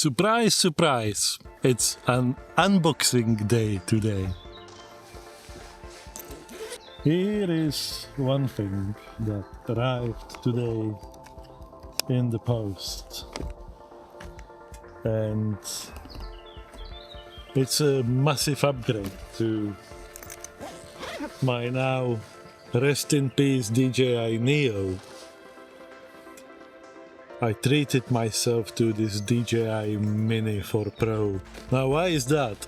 Surprise, surprise! It's an unboxing day today. Here is one thing that arrived today in the post. And it's a massive upgrade to my now rest in peace DJI Neo. I treated myself to this DJI Mini 4 Pro. Now why is that?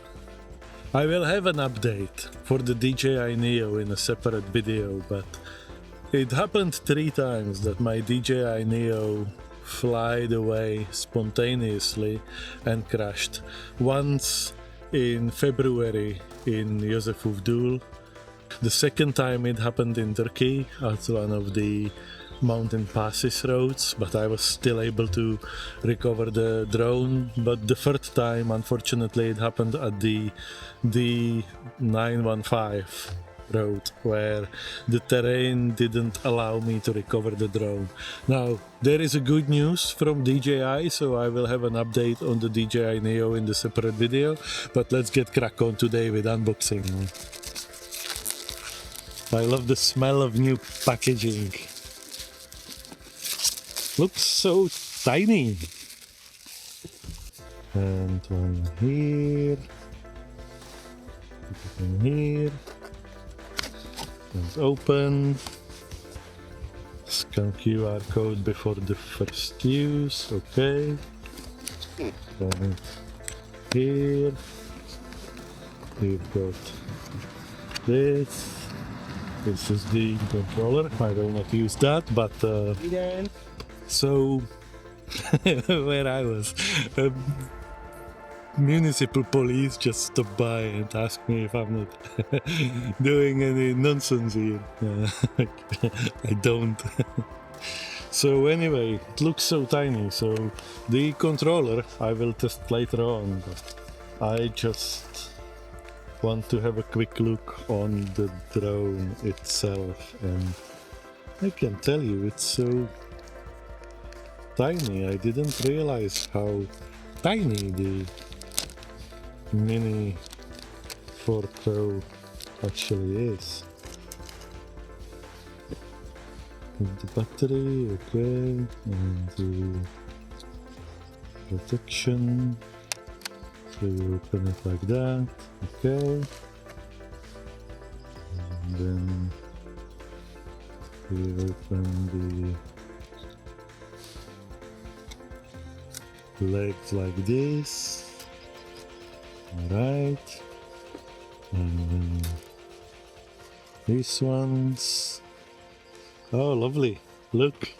I will have an update for the DJI Neo in a separate video, but it happened 3 times that my DJI Neo flied away spontaneously and crashed. Once in February in Yusufdul. The second time it happened in Turkey at one of the mountain passes roads, but I was still able to recover the drone. But the third time, unfortunately, it happened at the D915 road, where the terrain didn't allow me to recover the drone. Now, there is a good news from DJI, so I will have an update on the DJI Neo in the separate video, but let's get crack on today with unboxing. I love the smell of new packaging. Looks so tiny. And one here. Put it in here. And open. Scan QR code before the first use. Okay. And here. We've got this. This is the controller. I will not use that, but so where I was, municipal police just stopped by and asked me if I'm not doing any nonsense here. I don't. So anyway, it looks so tiny. So the controller I will test later on, but I just want to have a quick look on the drone itself, and I can tell you it's so tiny. I didn't realize how tiny the Mini 4 Pro actually is. And the battery, okay, and the protection. So you open it like that, okay. And then we open the legs like this. Alright. And then these ones. Oh, lovely. Look.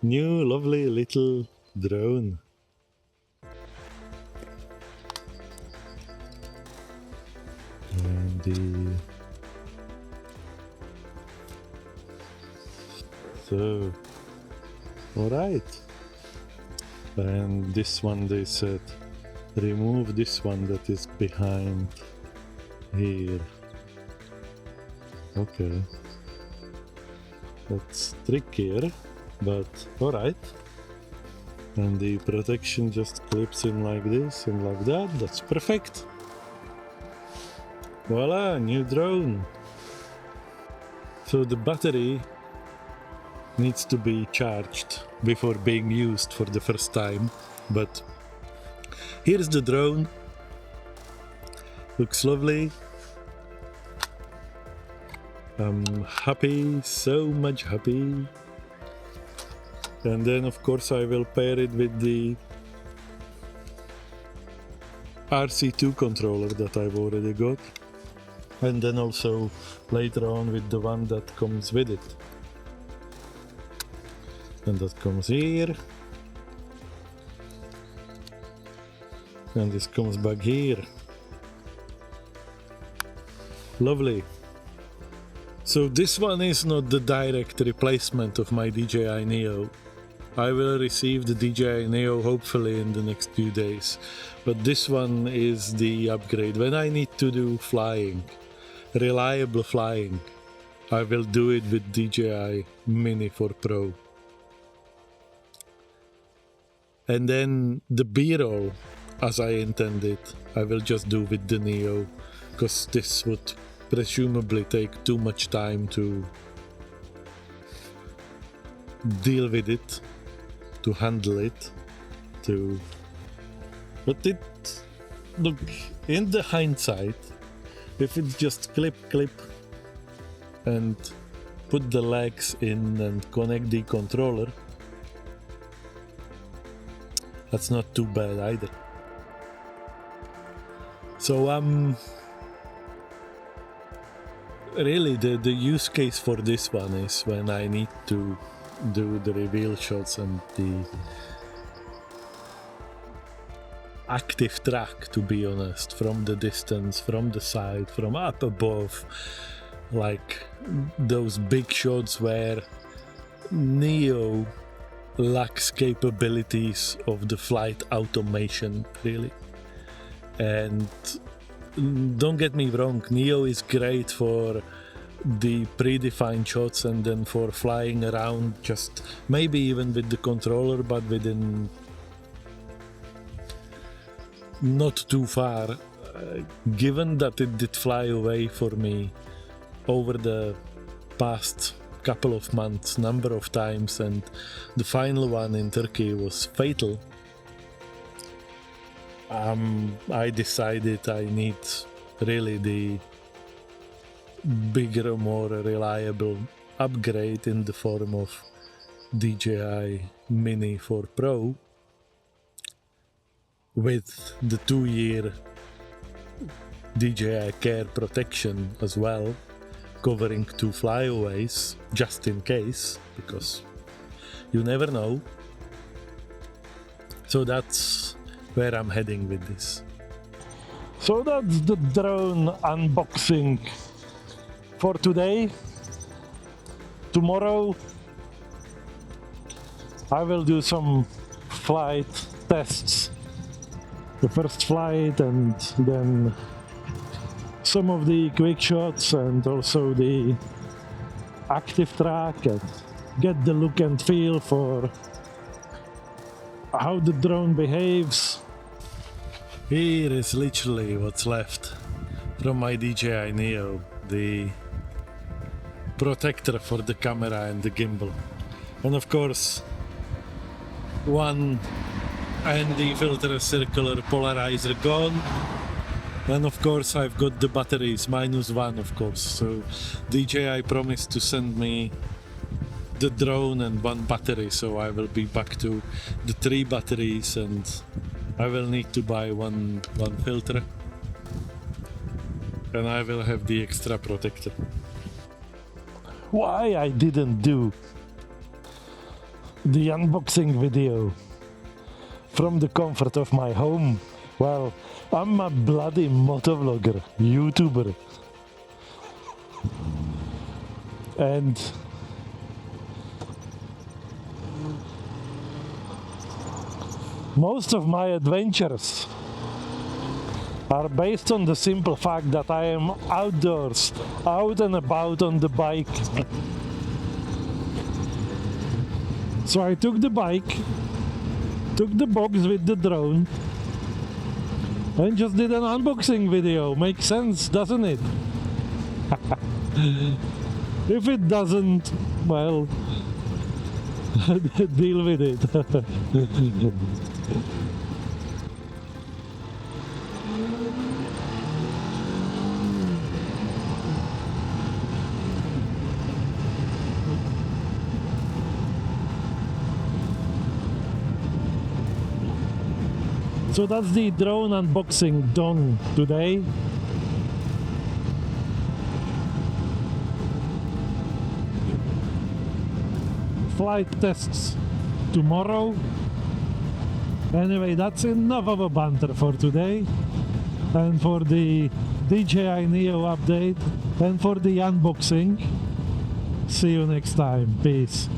New lovely little drone. And so, alright. And this one they said, remove this one that is behind here. Okay. That's trickier, but alright. And the protection just clips in like this and like that. That's perfect. Voila, new drone. So the battery needs to be charged before being used for the first time, but here's the drone. Looks lovely. I'm happy, so much happy. And then of course I will pair it with the RC2 controller that I've already got, and then also later on with the one that comes with it. And that comes here. And this comes back here. Lovely. So this one is not the direct replacement of my DJI Neo. I will receive the DJI Neo hopefully in the next few days. But this one is the upgrade. When I need to do flying, reliable flying, I will do it with DJI Mini 4 Pro. And then the B-roll, as I intended, I will just do with the Neo, because this would presumably take too much time to deal with it, to handle it, but it, look, in the hindsight, if it's just clip and put the legs in and connect the controller, that's not too bad either. So really the use case for this one is when I need to do the reveal shots and the active track, to be honest, from the distance, from the side, from up above, like those big shots where Neo lacks capabilities of the flight automation, really. And don't get me wrong, Neo is great for the predefined shots and then for flying around, just maybe even with the controller, but within not too far. Given that it did fly away for me over the past couple of months, number of times, and the final one in Turkey was fatal, I decided I need really the bigger, more reliable upgrade in the form of DJI Mini 4 Pro with the 2-year DJI Care protection as well, covering 2 flyaways just in case, because you never know. So that's where I'm heading with this. So that's the drone unboxing for today. Tomorrow I will do some flight tests. The first flight and then some of the quick shots and also the active track, and get the look and feel for how the drone behaves. Here is literally what's left from my DJI Neo, the protector for the camera and the gimbal. And of course, one ND filter circular polarizer gone. And of course I've got the batteries, -1 of course. So DJI promised to send me the drone and 1 battery, so I will be back to the 3 batteries, and I will need to buy one filter, and I will have the extra protector. Why I didn't do the unboxing video from the comfort of my home? Well, I'm a bloody motovlogger, YouTuber, and most of my adventures are based on the simple fact that I am outdoors, out and about on the bike. So I took the bike, took the box with the drone, and just did an unboxing video. Makes sense, doesn't it? If it doesn't, well, deal with it. So that's the drone unboxing done today. Flight tests tomorrow. Anyway, that's enough of a banter for today, and for the DJI Neo update, and for the unboxing. See you next time. Peace.